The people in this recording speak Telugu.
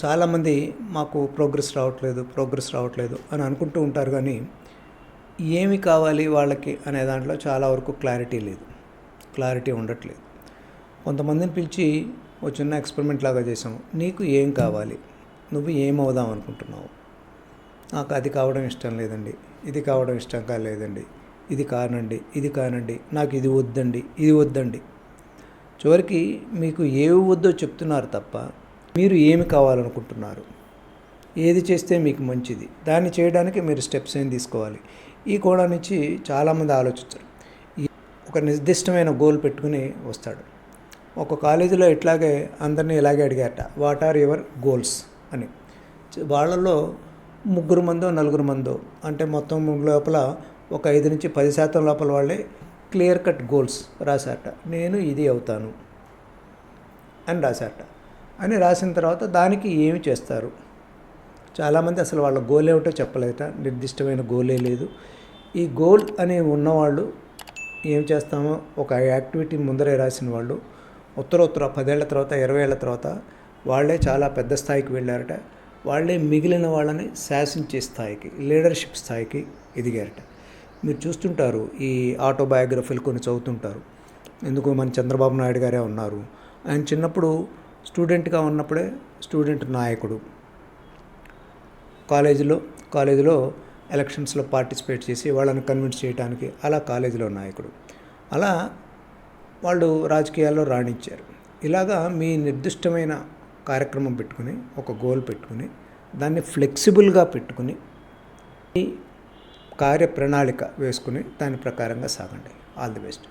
చాలామంది మాకు ప్రోగ్రెస్ రావట్లేదు అని అనుకుంటూ ఉంటారు. కానీ ఏమి కావాలి వాళ్ళకి అనే దాంట్లో చాలా వరకు క్లారిటీ ఉండట్లేదు. కొంతమందిని పిలిచి ఒక చిన్న ఎక్స్పెరిమెంట్ లాగా చేసాము. నీకు ఏం కావాలి, నువ్వు ఏమవుదాం అనుకుంటున్నావు? నాకు అది కావడం ఇష్టం లేదండి, ఇది కావడం ఇష్టం కాలేదండి, ఇది కానండి, నాకు ఇది వద్దండి. చివరికి మీకు ఏవి వద్దో చెప్తున్నారు తప్ప మీరు ఏమి కావాలనుకుంటున్నారు, ఏది చేస్తే మీకు మంచిది, దాన్ని చేయడానికి మీరు స్టెప్స్ ఏం తీసుకోవాలి, ఈ కోణం నుంచి చాలామంది ఆలోచించరు. ఒక నిర్దిష్టమైన గోల్ పెట్టుకుని వస్తాడు. ఒక కాలేజీలో ఇట్లాగే అందరినీ ఇలాగే అడిగారట, వాట్ ఆర్ యువర్ గోల్స్ అని. వాళ్ళలో 3-4 మందో అంటే మొత్తం లోపల ఒక 5-10% లోపల వాళ్ళే క్లియర్ కట్ గోల్స్ రాశారట. నేను ఇది అవుతాను అని రాశారట. అని రాసిన తర్వాత దానికి ఏమి చేస్తారు? చాలామంది అసలు వాళ్ళ గోల్ ఏమిటో చెప్పలేట, నిర్దిష్టమైన గోలే లేదు. ఈ గోల్ అని ఉన్నవాళ్ళు ఏం చేస్తామో ఒక యాక్టివిటీ ముందరే రాసిన వాళ్ళు ఉత్తర 10 ఏళ్ల తర్వాత 20 ఏళ్ల తర్వాత వాళ్ళే చాలా పెద్ద స్థాయికి వెళ్ళారట. వాళ్ళే మిగిలిన వాళ్ళని శాసించే స్థాయికి, లీడర్షిప్ స్థాయికి ఎదిగారట. మీరు చూస్తుంటారు, ఈ ఆటోబయోగ్రఫీలు కొన్ని చదువుతుంటారు. ఎందుకు మన చంద్రబాబు నాయుడు గారే ఉన్నారు. ఆయన చిన్నప్పుడు స్టూడెంట్గా ఉన్నప్పుడే స్టూడెంట్ నాయకుడు, కాలేజీలో ఎలక్షన్స్లో పార్టిసిపేట్ చేసి వాళ్ళని కన్విన్స్ చేయడానికి అలా కాలేజీలో నాయకుడు. అలా వాళ్ళు రాజకీయాల్లో రాణించారు. ఇలాగా మీ నిర్దిష్టమైన కార్యక్రమం పెట్టుకుని, ఒక గోల్ పెట్టుకుని, దాన్ని ఫ్లెక్సిబుల్గా పెట్టుకుని కార్య ప్రణాళిక వేసుకుని దాని ప్రకారంగా సాగండి. All the best.